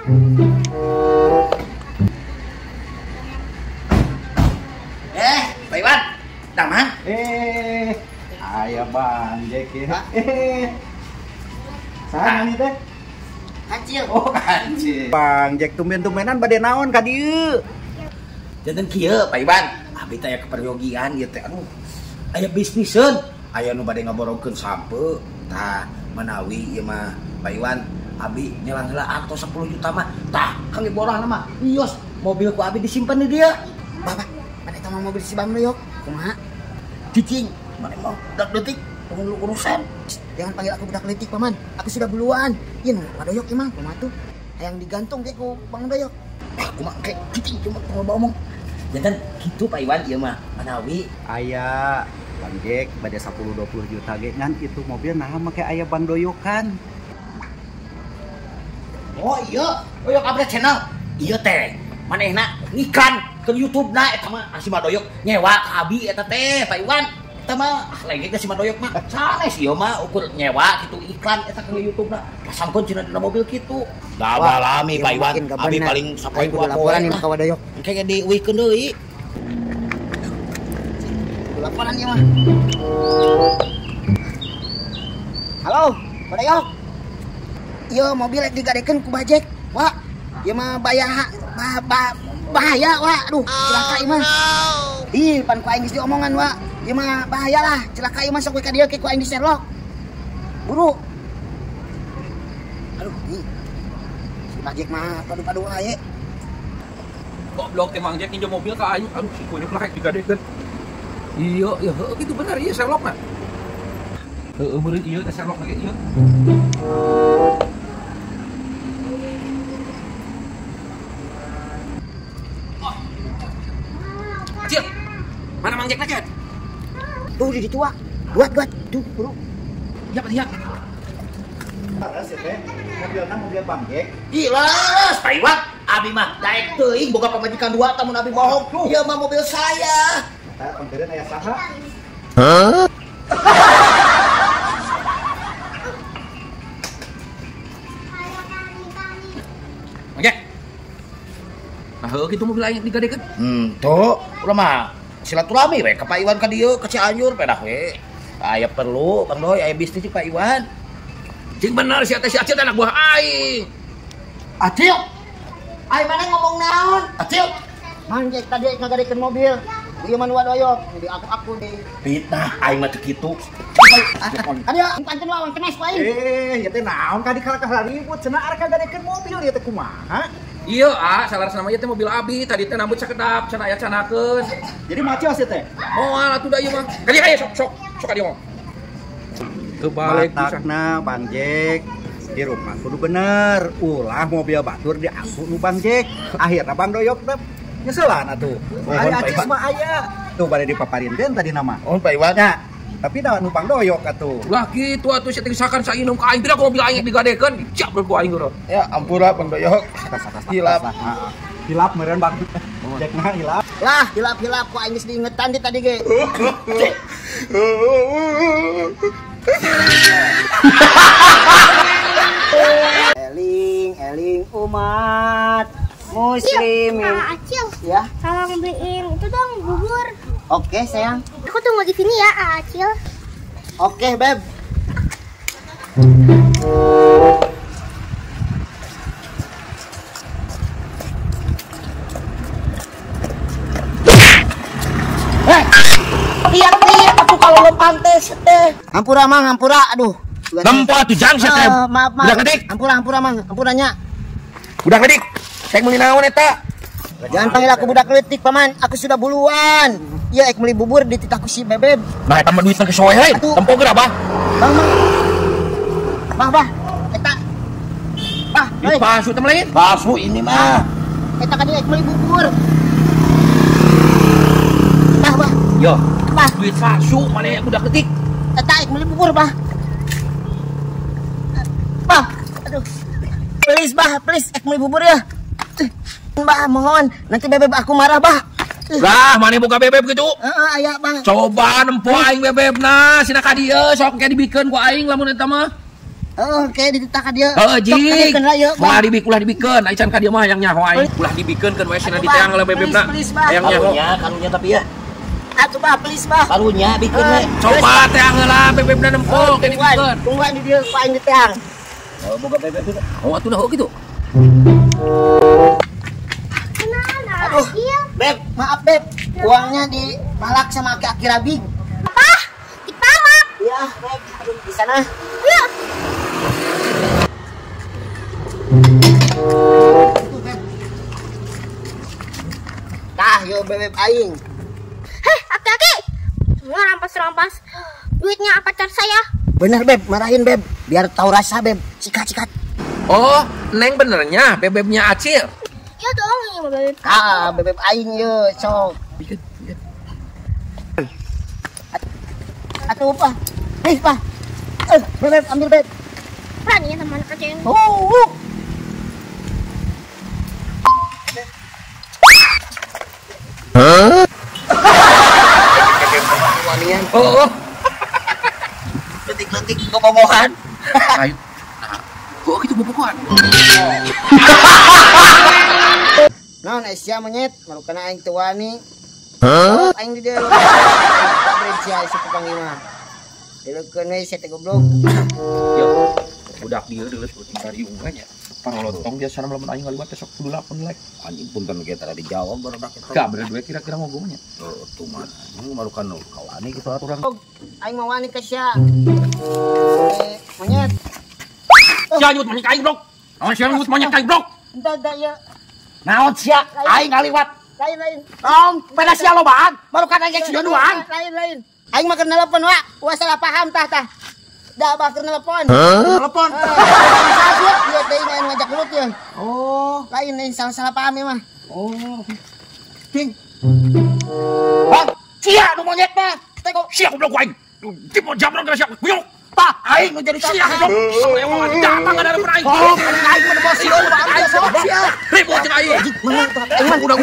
Pak Iwan, damang. Aya Bang Jack ya. Saha nih teh? Kacil. Oh, kacil. Bang Jack tumben-tumbenan bade naon ka dieu? Jangan kieu, Pak Iwan. Abi teh aya keperyogian ieu teh. Aduh. Aya bisniseun. Aya nu bade ngaborongkeun sampe. Tah, manawi ieu mah Pak Iwan, abi nyelang heula arto 10 juta mah. Tah, kang borahna mah. Ios, mobil ku abi disimpen di dia. Bapak, mana eta mah mobil si Bang Doyok? Kumaha? Cicing, mana mau budak letik, tunggu dulu urusan. Jangan panggil aku budak letik, Paman. Aku sudah duluan. Ieu nu Pak Doyok emang, kumaha tuh? Hayang digantung ge ku Bang Doyok. Kumaha ke cicing cuma ngomong. Jangan gitu Pak Iwan, ieu mah manawi Aya Bang Jack bade 10-20 juta ge ngan itu mobil naha make aya Bang Doyokan. Oh iya, Doyok update channel. Iya teh, manehna ngikan ke YouTube-na eta mah si Doyok nyewa ka abi eta teh Pak Iwan. Eta mah lagi ke si Doyok mah sanes ieu mah ukur nyewa kitu iklan eta ke YouTube-na. Pasangkeun cenah dina mobil kitu. Da balami Pak Iwan, abi paling sapoe ku laporan ieu ka Doyok. Engke diuikeun deui. Laporan ieu mah. Halo, Pak Doyok. Ieu mobil digadekeun ku Bajek. Wah, ieu mah bahaya wah. Aduh, celaka ieu mah. Ih, pan ku aing geus diomongan wah. Ieu mah bahaya lah, celaka ieu mah sok we ka dieu ke ku aing di Sherlock. Buru. Aduh, ih. Si Bajek mah padu-padu wae. Goblok emang Jack pinjam mobil ka aing. Aduh, si kunyuk lah digadekeun. Iya, ya gitu bener ieu Sherlock mah. Heueuh meureun ieu teh Sherlock lagi ieu. Acil, mana Mang Jack aja? Tuh di ditu wah. Buat, tuh, buru. Ya, Pak Tia. Laras ya teh, mobilna mobil Bang Jack. Ilas, Pak Iwan. Abi mah daek teuing boga pamajikan dua tamun abi bohong. Ieu mah mobil saya. Eta pangkeureun aya saha? Mang Jack. Nah, heueuh kitu mobil aing digadekeun. Tuh, ulah mah silaturahmi we ka Pak Iwan ka dieu ka Cianjur pedah we. Aya perlu Bang Doy, aya bisnis di Pak Iwan. Cing bener si Acil teh anak buah aing. Acil. Ai mana ngomong naon? Acil. Mang Jack tadi ngagadekeun mobil. Ieu mah Doyok, di aku di fitnah aing mah teu kitu. Adio, pancen lawan kenes ku aing. Ya teh naon ka dikala-kala ribut cenah arek ngagadekeun mobil ieu teh kumaha? Iya, salah namanya teh mobil abi. Tadi teh nambut sakedap, cenah aya canakeun. Jadi macios ya teh. Moal atuh da ieu mah. Kali aya sok ka dieu mah. Kebalik Matakna Bang Jack. Di rumah kudu bener. Ulah mobil batur di aku nu Bang Jack. Akhirna Bang Doyok teh nyeseulan atuh. Aya acis mah aya. Tuh bade dipaparinkeun tadi nama. Oh Pak Iwan. Ya, tapi da nu Bang Doyok atuh. Lah kitu atuh saya misalkan sainum ka aing tidak mobil aing digadekeun. Siap ku aing urang. Ya ampura Bang Doyok. Hilap. Hilap meureun Bang. Jack mah hilap. Lah, hilap ku aing geus diingetan di tadi ge. Eling umat muslimin. Acil, Ya. tolong beliin itu dong bubur. Oke, sayang. Aku tunggu di sini ya, Acil. Oke, Beb. Lihat aku kalau lempang teh. Hampura Mang, hampura. Aduh. Tempo atuh jang saya teh. Maaf. Budak ledik. Hampura Mang, hampuranya. Budak ledik. Saya meuli naon eta? Jangan panggil aku budak letik, Paman. Aku sudah buluan. Ya, ek meuli bubur di titaku si Bebeb. Nah, eta mah duit teh soe he. Tempo geura bah. Bang. Eta. Bah, Itu palsu teh lain. palsu ini mah. Eta kan ek meuli bubur. Bah. Yo. Bah, Duit palsu mana budak letik. eta ek meuli bubur, Bah. Bah, aduh. Please, ek meuli bubur ya. Bah, mohon. Nanti Bebeb aku marah, Bah. Lah, mana buka bebeb gitu? Aya, Bang. Coba nempo aing bebebna, sina ka dieu sok engke dibikeun ku aing lamun eta mah. Oke, dititah ka dia. Heeh, jing. Mau Mau ulah dibikeun, ai can ka dia mah hayang nyaho ai. Ulah dibikeunkeun we cenah diteang oleh bebebna. Hayang nyaho. Karunya tapi ya. Atuh bah, please bah. Karunya bikin we. Coba teang heula bebebna nempel ke dibikeun. Tungguan di dia paling diteang. Oh, boga bebek. Oh, atuh nah kitu. Aduh, Beb, maaf Beb. Uangnya dipalak sama aki-aki Rabing. Apa? Dipalak. Iya, Beb. Aduh, di sana. Iya. Tuh, Beb. Tah, yo Beb aing. Heh, aki-aki. Semua rampas-rampas duitnya pacar saya. Bener Beb, marahin Beb. Biar tahu rasa Beb. Cikat-cikat. Oh, Neng benernya bebebnya Acil. Ya dong, ini mau bebek. Beb aing yo, sok. Bikin. Atuh, Pak. Pak. Beb, ambil Beb. Apa nih teman kecil? Oh. Wanian. Oh. Letik-letik bobogohan. Ayo. Kok gitu bobogohan? Naon Asia monyet, malu kena aing teu wani. Aing di dieu. Kabret sia suku panglima. Dileukeun we sia teh goblok. Yo. Budak dia deuleut penting dari unganya. Parolotong biasa lamun aing ngaliwat besok 28 lek. Anjing punten ge tara dijawab barudak eta. Ka bener we kira-kira ngomongnya. Oh, tuh mah. Malukan kawani gitu aturan. Aing mau wani ka sia. Monyet. Sia nyut monyet aing, Bro. Awan sia nyut monyet aing, Bro. Entah ya. Naon sia? Aing ngaliwat. Lain. Pada sia lobaan. Barukan aing geus doang. Lain. Aing mah keur nelpon wa. Wa salah paham tah. Da bah keur nelpon. Telepon. Dia teh ngajak gelut ya. Oh. Lain salah paham ya mah. Oh. Cing. Hah? Sia nu monyet mah. Teko Sia goblok aing. Tipo jabron ka sia. Buyuk. tah aing nu jadi sia goblok. Emang datang ada aing. Oh, aing mah bos sieun, aing sok sia. Ribut jeung aing. Mana tuh? Emang udah.